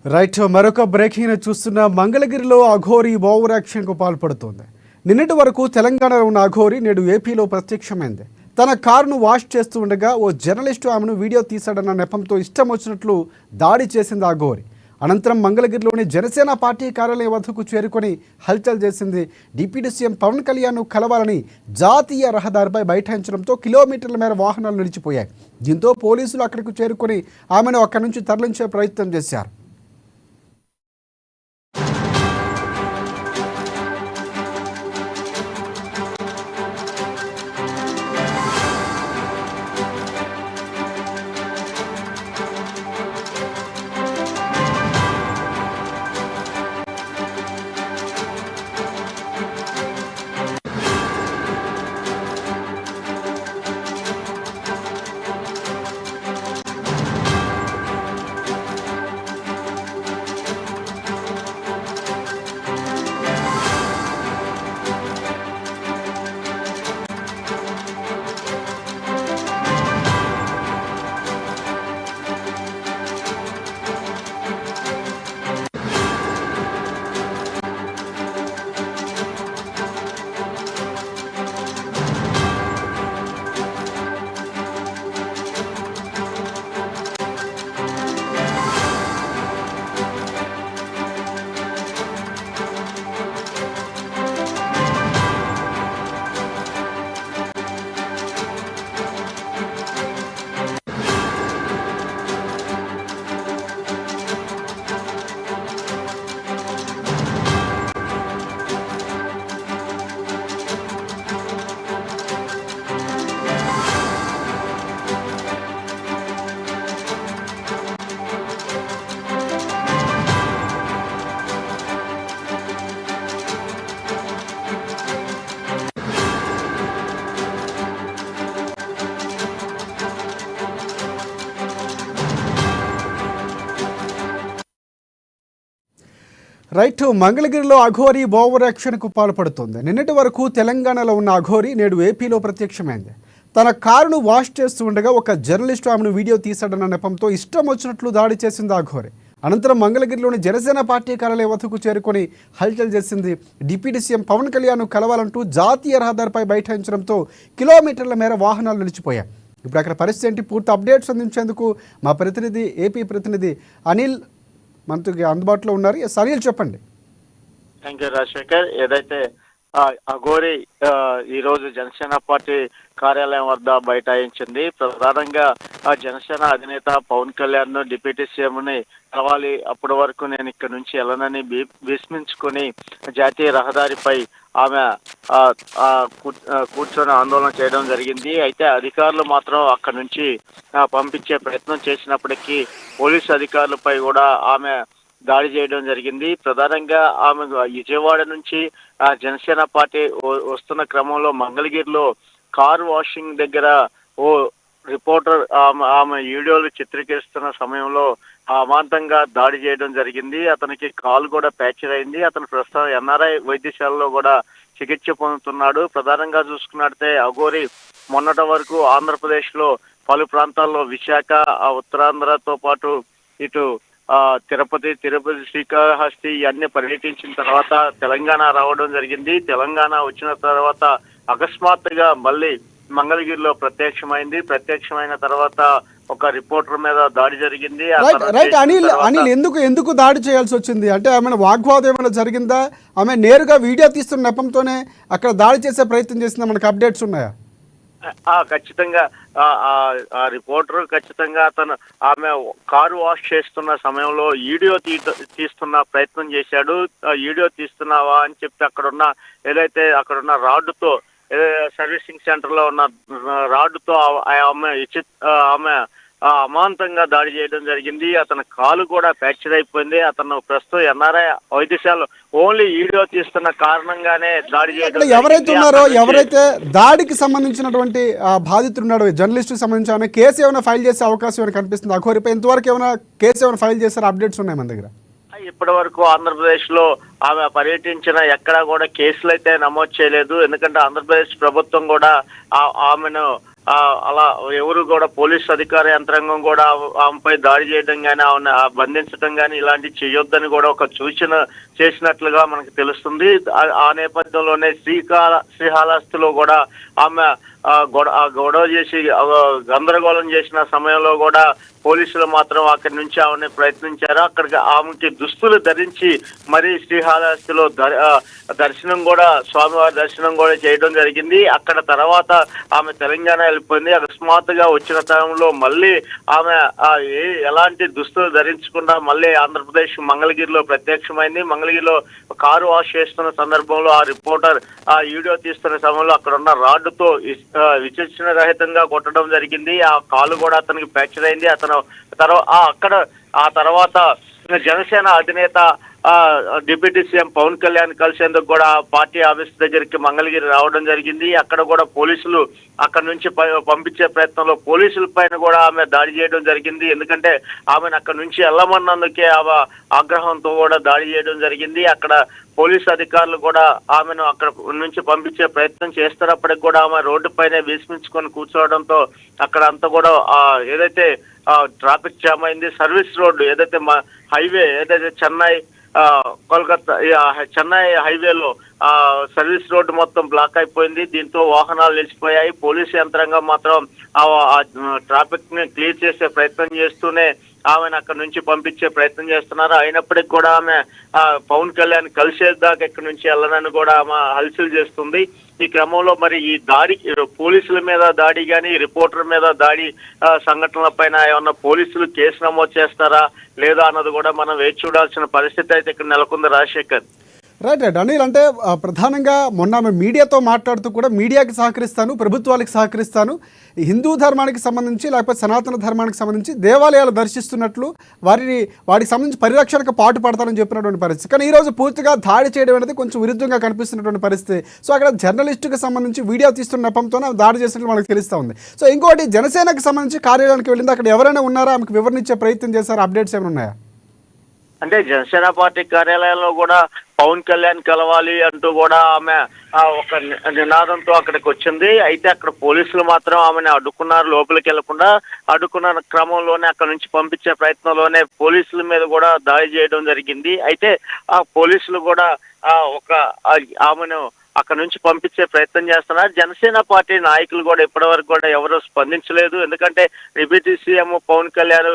Right మరొక breaking చూస్తున్న మంగళగిరిలో అఘోరి ఓవర్ యాక్షన్కు పాల్పడుతోంది. నిన్నటి వరకు తెలంగాణలో ఉన్న అఘోరి నేడు ఏపీలో ప్రత్యక్షమైంది. తన కారును వాష్ చేస్తూ ఉండగా ఓ జర్నలిస్టు ఆమెను వీడియో తీశాడన్న నెపంతో ఇష్టం వచ్చినట్లు దాడి చేసింది అఘోరి. అనంతరం మంగళగిరిలోని జనసేన పార్టీ కార్యాలయం వద్దకు చేరుకొని హల్చల్ చేసింది. డిప్యూటీ సీఎం పవన్ కళ్యాణ్ను కలవాలని జాతీయ రహదారిపై బైఠాయించడంతో కిలోమీటర్ల మేర వాహనాలు నిలిచిపోయాయి. దీంతో పోలీసులు అక్కడికి చేరుకొని ఆమెను అక్కడి నుంచి తరలించే ప్రయత్నం చేశారు. రైట్ మంగళగిరిలో అఘోరి ఓవర్ యాక్షన్కు పాల్పడుతోంది. నిన్నటి వరకు తెలంగాణలో ఉన్న అఘోరి నేడు ఏపీలో ప్రత్యక్షమైంది. తన కారును వాష్ చేస్తూ ఉండగా ఒక జర్నలిస్టు ఆమెను వీడియో తీశాడన్న నెపంతో ఇష్టం వచ్చినట్లు దాడి చేసింది అఘోరి. అనంతరం మంగళగిరిలోని జనసేన పార్టీ కార్యాలయం వద్దకు చేరుకొని హల్చల్ చేసింది. డిప్యూటీ సీఎం పవన్ కళ్యాణ్ను కలవాలంటూ జాతీయ రహదారిపై బైఠాయించడంతో కిలోమీటర్ల మేర వాహనాలు నిలిచిపోయాయి. ఇప్పుడు అక్కడ పరిస్థితి ఏంటి, పూర్తి అప్డేట్స్ అందించేందుకు మా ప్రతినిధి ఏపీ ప్రతినిధి అనిల్ మనకి అందుబాటులో ఉన్నారు. అనిల్ చెప్పండి. Thank you Rajasekhar. ఏదైతే అఘోరి ఈ రోజు జనసేన పార్టీ కార్యాలయం వద్ద బైఠాయించింది. ప్రధానంగా జనసేన అధినేత పవన్ కళ్యాణ్ డిప్యూటీ సీఎం ని కలవాలి, అప్పటి వరకు నేను ఇక్కడ నుంచి వెళ్ళనని విస్మించుకొని జాతీయ రహదారిపై ఆమె కూర్చొని ఆందోళన చేయడం జరిగింది. అయితే అధికారులు మాత్రం అక్కడి నుంచి పంపించే ప్రయత్నం చేసినప్పటికీ పోలీసు అధికారులపై కూడా ఆమె దాడి చేయడం జరిగింది. ప్రధానంగా ఆమె విజయవాడ నుంచి జనసేన పార్టీ వస్తున్న క్రమంలో మంగళగిరిలో కార్ వాషింగ్ దగ్గర ఓ రిపోర్టర్ ఆమె వీడియోలు చిత్రీకరిస్తున్న సమయంలో అమాంతంగా దాడి చేయడం జరిగింది. అతనికి కాలు కూడా ఫ్రాక్చర్ అయింది. అతను ప్రస్తుతం ఎన్ఆర్ఐ వైద్యశాలలో కూడా చికిత్స పొందుతున్నాడు. ప్రధానంగా చూసుకున్నట్లయితే అఘోరి మొన్నటి వరకు ఆంధ్రప్రదేశ్ లో పలు ప్రాంతాల్లో విశాఖ, ఉత్తరాంధ్రతో పాటు ఇటు తిరుపతి, శ్రీకాళహస్తి ఇవన్నీ పర్యటించిన తర్వాత తెలంగాణ రావడం జరిగింది. తెలంగాణ వచ్చిన తర్వాత అకస్మాత్తుగా మళ్ళీ మంగళగిరిలో ప్రత్యక్షమైన తర్వాత ఒక రిపోర్టర్ మీద దాడి జరిగింది. రైట్ అనిల్ ఎందుకు దాడి చేయాల్సి వచ్చింది? అంటే ఆమె వాగ్వాదం ఏమైనా జరిగిందా? ఆమె నేరుగా వీడియో తీస్తున్న నెపంతోనే అక్కడ దాడి చేసే ప్రయత్నం చేసిందా? మనకు అప్డేట్స్ ఉన్నాయా? ఖచ్చితంగా ఆ రిపోర్టర్ ఖచ్చితంగా ఆమె కారు వాష్ చేస్తున్న సమయంలో వీడియో తీస్తున్న ప్రయత్నం చేశాడు. వీడియో తీస్తున్నావా అని చెప్పి అక్కడున్న రాడ్డుతో, సర్వీసింగ్ సెంటర్ లో ఉన్న రాడ్డుతో ఆమె అమాంతంగా దాడి చేయడం జరిగింది. అతని కాలు కూడా ఫ్రాక్చర్ అయిపోయింది. అతను ప్రస్తుతం ఎన్ఆర్ఐ వైద్యశాలలో ఓన్లీ వీడియో తీస్తున్న కారణంగానే దాడి చేయడం. ఎవరైతే దాడికి సంబంధించినటువంటి బాధితులు ఉన్నాడో, జర్నలిస్టుకి సంబంధించిన కేసు ఏమైనా ఫైల్ చేసే అవకాశం ఏమైనా కనిపిస్తుంది? అఘోరిపై ఇంతవరకు ఏమైనా కేసు ఏమైనా ఫైల్ చేశారు? అప్డేట్స్ ఉన్నాయి మన దగ్గర? ఇప్పటి వరకు ఆంధ్రప్రదేశ్ లో ఆమె పర్యటించిన ఎక్కడా కూడా కేసులు అయితే నమోదు చేయలేదు. ఎందుకంటే ఆంధ్రప్రదేశ్ ప్రభుత్వం కూడా ఆమెను అలా ఎవరు కూడా పోలీస్ అధికార యంత్రాంగం కూడా ఆమెపై దాడి చేయడం కానీ ఆమెను బంధించడం కానీ ఇలాంటివి చేయొద్దని కూడా ఒక సూచన చేసినట్లుగా మనకు తెలుస్తుంది. ఆ నేపథ్యంలోనే శ్రీకాళహస్తిలో కూడా ఆమె గొడవ చేసి గందరగోళం చేసిన సమయంలో కూడా పోలీసులు మాత్రం అక్కడి నుంచి ఆమెను ప్రయత్నించారు. అక్కడికి ఆమెకి దుస్తులు ధరించి మరీ శ్రీకాళహస్తిలో దర్శనం కూడా స్వామివారి దర్శనం కూడా చేయడం జరిగింది. అక్కడ తర్వాత ఆమె తెలంగాణ వెళ్ళిపోయింది. అకస్మాత్తుగా వచ్చిన టైంలో మళ్ళీ ఆమె ఎలాంటి దుస్తులు ధరించకుండా మళ్ళీ ఆంధ్రప్రదేశ్ మంగళగిరిలో ప్రత్యక్షమైంది. మంగళగిరిలో కారు వాష్ చేస్తున్న సందర్భంలో ఆ రిపోర్టర్ ఆ వీడియో తీస్తున్న సమయంలో అక్కడ ఉన్న రాడ్డుతో విచక్షణ రహితంగా కొట్టడం జరిగింది. ఆ కాలు కూడా అతనికి ఫ్రాక్చర్ అయింది. అతను ఆ తర్వాత జనసేన అధినేత డిప్యూటీ సీఎం పవన్ కళ్యాణ్ కలిసేందుకు కూడా పార్టీ ఆఫీస్ దగ్గరికి మంగళగిరి రావడం జరిగింది. అక్కడ కూడా పోలీసులు అక్కడ నుంచి పంపించే ప్రయత్నంలో పోలీసుల పైన కూడా ఆమె దాడి చేయడం జరిగింది. ఎందుకంటే ఆమెను అక్కడ నుంచి వెళ్ళమన్నందుకే ఆమె ఆగ్రహంతో కూడా దాడి చేయడం జరిగింది. అక్కడ పోలీసు అధికారులు కూడా ఆమెను అక్కడ నుంచి పంపించే ప్రయత్నం చేస్తున్నప్పటికి కూడా ఆమె రోడ్డు పైనే విస్మించుకొని కూర్చోవడంతో అక్కడ అంతా కూడా ఏదైతే ట్రాఫిక్ జామ్ అయింది. సర్వీస్ రోడ్డు ఏదైతే హైవే ఏదైతే కోల్కతా చెన్నై హైవేలో సర్వీస్ రోడ్డు మొత్తం బ్లాక్ అయిపోయింది. దీంతో వాహనాలు నిలిచిపోయాయి. పోలీసు యంత్రాంగం మాత్రం ట్రాఫిక్ ని క్లియర్ చేసే ప్రయత్నం చేస్తూనే ఆమెను అక్కడ నుంచి పంపించే ప్రయత్నం చేస్తున్నారు. అయినప్పటికీ కూడా ఆమె పవన్ కళ్యాణ్ కలిసేదాకా ఇక్కడి నుంచి వెళ్ళనని కూడా ఆమె హల్చల్ చేస్తుంది. ఈ క్రమంలో మరి ఈ దాడి పోలీసుల మీద దాడి కానీ రిపోర్టర్ మీద దాడి సంఘటనల పైన ఏమన్నా పోలీసులు కేసు నమోదు చేస్తారా లేదా అన్నది కూడా మనం వేచి చూడాల్సిన పరిస్థితి అయితే ఇక్కడ నెలకొంది రాజశేఖర్. రైట్ అనిల్, అంటే ప్రధానంగా మొన్న ఆమె మీడియాతో మాట్లాడుతూ కూడా మీడియాకి సహకరిస్తాను, ప్రభుత్వాలకు సహకరిస్తాను, హిందూ ధర్మానికి సంబంధించి లేకపోతే సనాతన ధర్మానికి సంబంధించి దేవాలయాలు దర్శిస్తున్నట్లు వాటికి సంబంధించి పరిరక్షణకు పాటు పడతానని చెప్పినటువంటి పరిస్థితి. కానీ ఈరోజు పూర్తిగా దాడి చేయడం అనేది కొంచెం విరుద్ధంగా కనిపిస్తున్నటువంటి పరిస్థితి. సో అక్కడ జర్నలిస్టుకి సంబంధించి వీడియో తీస్తున్న నెపంతోనే దాడి చేసినట్లు మనకు తెలుస్తూ ఉంది. సో ఇంకోటి జనసేనకు సంబంధించి కార్యాలయానికి వెళ్ళింది, అక్కడ ఎవరైనా ఉన్నారా, ఆమెకు వివరణ ఇచ్చే ప్రయత్నం చేశారు, అప్డేట్స్ ఏమైనా ఉన్నాయా? అంటే జనసేన పార్టీ కార్యాలయంలో కూడా పవన్ కళ్యాణ్ కలవాలి అంటూ కూడా ఆమె ఒక నినాదంతో అక్కడికి వచ్చింది. అయితే అక్కడ పోలీసులు మాత్రం ఆమెను అడ్డుకున్నారు. లోపలికి వెళ్లకుండా అడ్డుకున్న క్రమంలోనే అక్కడ నుంచి పంపించే ప్రయత్నంలోనే పోలీసుల మీద కూడా దాడి చేయడం జరిగింది. అయితే ఆ పోలీసులు కూడా ఆమెను అక్కడ నుంచి పంపించే ప్రయత్నం చేస్తున్నారు. జనసేన పార్టీ నాయకులు కూడా ఇప్పటివరకు కూడా ఎవరు స్పందించలేదు. ఎందుకంటే డిప్యూటీ సీఎం పవన్ కళ్యాణ్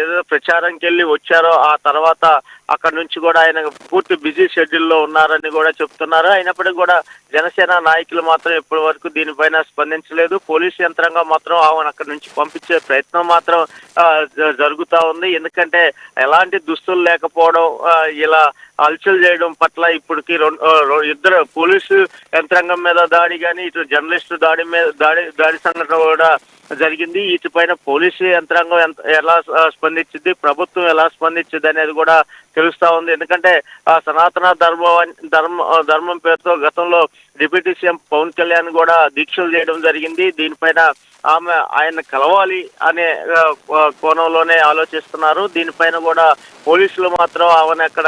ఏదో ప్రచారంకి వెళ్ళి వచ్చారో ఆ తర్వాత అక్కడ నుంచి కూడా ఆయన పూర్తి బిజీ షెడ్యూల్లో ఉన్నారని కూడా చెప్తున్నారు. అయినప్పటికీ కూడా జనసేన నాయకులు మాత్రం ఇప్పటి వరకు దీనిపైన స్పందించలేదు. పోలీసు యంత్రాంగం మాత్రం ఆమెను అక్కడ నుంచి పంపించే ప్రయత్నం మాత్రం జరుగుతూ ఉంది. ఎందుకంటే ఎలాంటి దుస్తులు లేకపోవడం, ఇలా హల్చల్ చేయడం పట్ల ఇప్పటికి ఇద్దరు పోలీసు యంత్రాంగం మీద దాడి కానీ ఇటు జర్నలిస్టు దాడి సంఘటన కూడా జరిగింది. వీటిపైన పోలీసు యంత్రాంగం ఎలా స్పందించింది, ప్రభుత్వం ఎలా స్పందించింది అనేది కూడా తెలుస్తా ఉంది. ఎందుకంటే సనాతన ధర్మం పేరుతో గతంలో డిప్యూటీ సీఎం పవన్ కళ్యాణ్ కూడా దీక్షలు చేయడం జరిగింది. దీనిపైన ఆయన కలవాలి అనే కోణంలోనే ఆలోచిస్తున్నారు. దీనిపైన కూడా పోలీసులు మాత్రం ఆమెను అక్కడ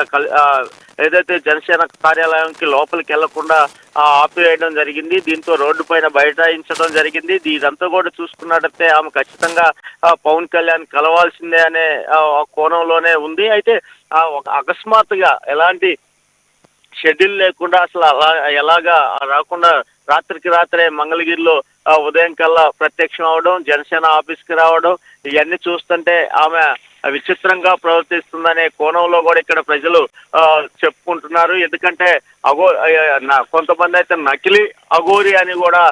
ఏదైతే జనసేన కార్యాలయానికి లోపలికి వెళ్లకుండా ఆపివేయడం జరిగింది. దీంతో రోడ్డు పైన బైఠాయించడం జరిగింది. ఇదంతా కూడా చూసుకున్నట్టయితే ఆమె ఖచ్చితంగా పవన్ కళ్యాణ్ కలవాల్సిందే అనే కోణంలోనే ఉంది. అయితే అకస్మాత్తుగా ఎలాంటి షెడ్యూల్ లేకుండా అసలు ఎలాగా రాకుండా రాత్రికి రాత్రే మంగళగిరిలో ఉదయం కల్లా ప్రత్యక్షం అవడం, జనసేన ఆఫీస్కి రావడం, ఇవన్నీ చూస్తుంటే ఆమె విచిత్రంగా ప్రవర్తిస్తుందనే కోణంలో కూడా ఇక్కడ ప్రజలు చెప్పుకుంటున్నారు. ఎందుకంటే కొంతమంది అయితే నకిలీ అఘోరి అని కూడా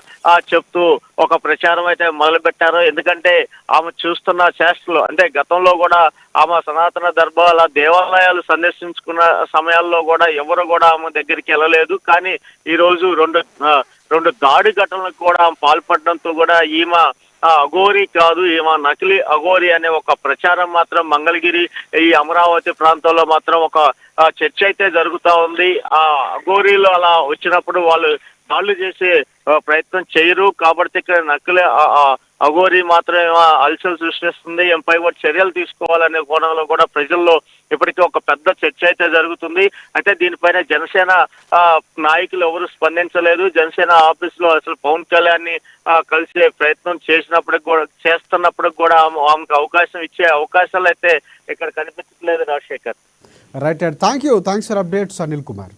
చెప్తూ ఒక ప్రచారం అయితే మొదలు పెట్టారు. ఎందుకంటే ఆమె చూస్తున్న చేష్టలు, అంటే గతంలో కూడా ఆమె సనాతన ధర్మాల దేవాలయాలు సందర్శించుకున్న సమయాల్లో కూడా ఎవరు కూడా ఆమె దగ్గరికి వెళ్ళలేదు. కానీ ఈరోజు రెండు దాడి ఘటనలకు కూడా పాల్పడడంతో కూడా ఈమె అఘోరి కాదు, ఈమె నకిలీ అఘోరి అనే ఒక ప్రచారం మాత్రం మంగళగిరి ఈ అమరావతి ప్రాంతంలో మాత్రం ఒక చర్చ అయితే జరుగుతూ ఉంది. ఆ అఘోరీలు అలా వచ్చినప్పుడు వాళ్ళు దాడులు చేసే ప్రయత్నం చేయరు. కాబట్టి ఇక్కడ నక్సలే అఘోరి మాత్రమే అలసలు సృష్టిస్తుంది, ఎంపై కూడా చర్యలు తీసుకోవాలనే కోణంలో కూడా ప్రజల్లో ఇప్పటికీ ఒక పెద్ద చర్చ అయితే జరుగుతుంది. అంటే దీనిపైన జనసేన నాయకులు ఎవరు స్పందించలేదు. జనసేన ఆఫీస్ లో అసలు పవన్ కళ్యాణ్ ని కలిసే ప్రయత్నం చేస్తున్నప్పటికి కూడా ఆమెకు అవకాశం ఇచ్చే అవకాశాలు అయితే ఇక్కడ కనిపించట్లేదు Rajasekhar. Right, thank you, thanks for updates Anil Kumar.